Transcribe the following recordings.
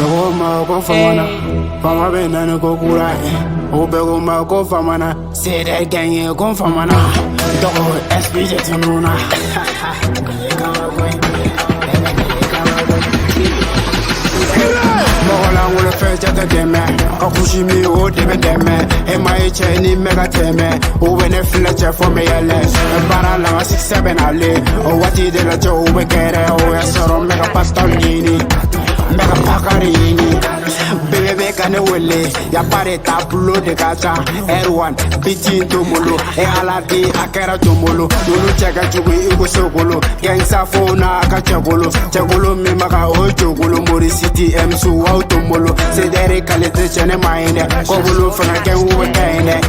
Ubego ma go famana, fama benda no go kura. Ubego ma go famana, say that gang go famana. Dogo SPJ tununa. Mogola ngolo fecha te deme, akushimi o debe deme. MIH ni mega teme, ubene fletcher for me yales. Para la 6-7 ale, o wati de la jo ube kere o ya soro mega pastolini. Mega pakarini, bebe kane wele, ya pare tablo de gacha. R1, biti tomolo, e aladi akera tomolo. Dulu cheka chugu igo sogolo, gangsta fona akachagolo. Chagolo mi maka ojogolo, mori city emsu automolo. Sedere kalete chene maine, kogolo fana ke uwe kaine.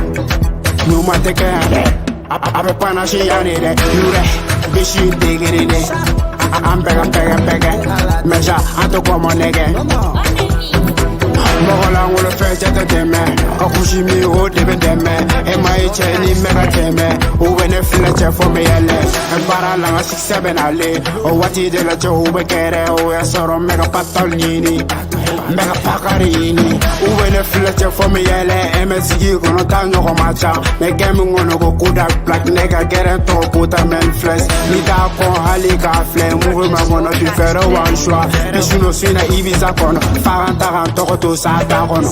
Numa teke ane, abe pana shi yanire, yure, bishi digirine. I'm begging, measure, and to come on again. Mogola ngolo fecha te deme, akushimi o debe deme. MIH ni mega teme, ubene fletcher for me yales. Para la 6-7 ale, o wati de la jo ube kere o ya soro mega patolini. Mega pakarini, ubene fletcher for me yale. MSG kono tango komacha, me game ngono go kuda black nigga get to put a man flesh. Nita kon halika flame, move ma mono du faire one choix. Bishuno sina ibiza kono, 40 toko to sata kono.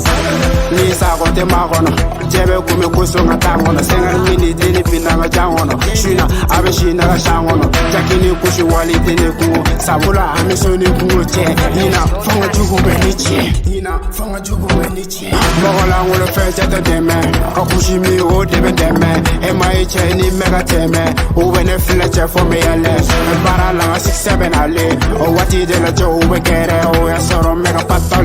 Ni sa kote ma kono, jebe kume kuso ngata kono. Senga mini dini pina nga jangono. Shina abe shina ga shangono. Jakini kushi wali dini kuo, sabula amisoni kuo che. Nina fonga jugu benichi, nina fonga jugu benichi. Mogola ngolo fecha te deme, akushimi o debe deme. MIH ni mega teme, ubene fletcher for me yales. Para la 6-7 ale, o wati de la jo ube kere o ya soro mega pata.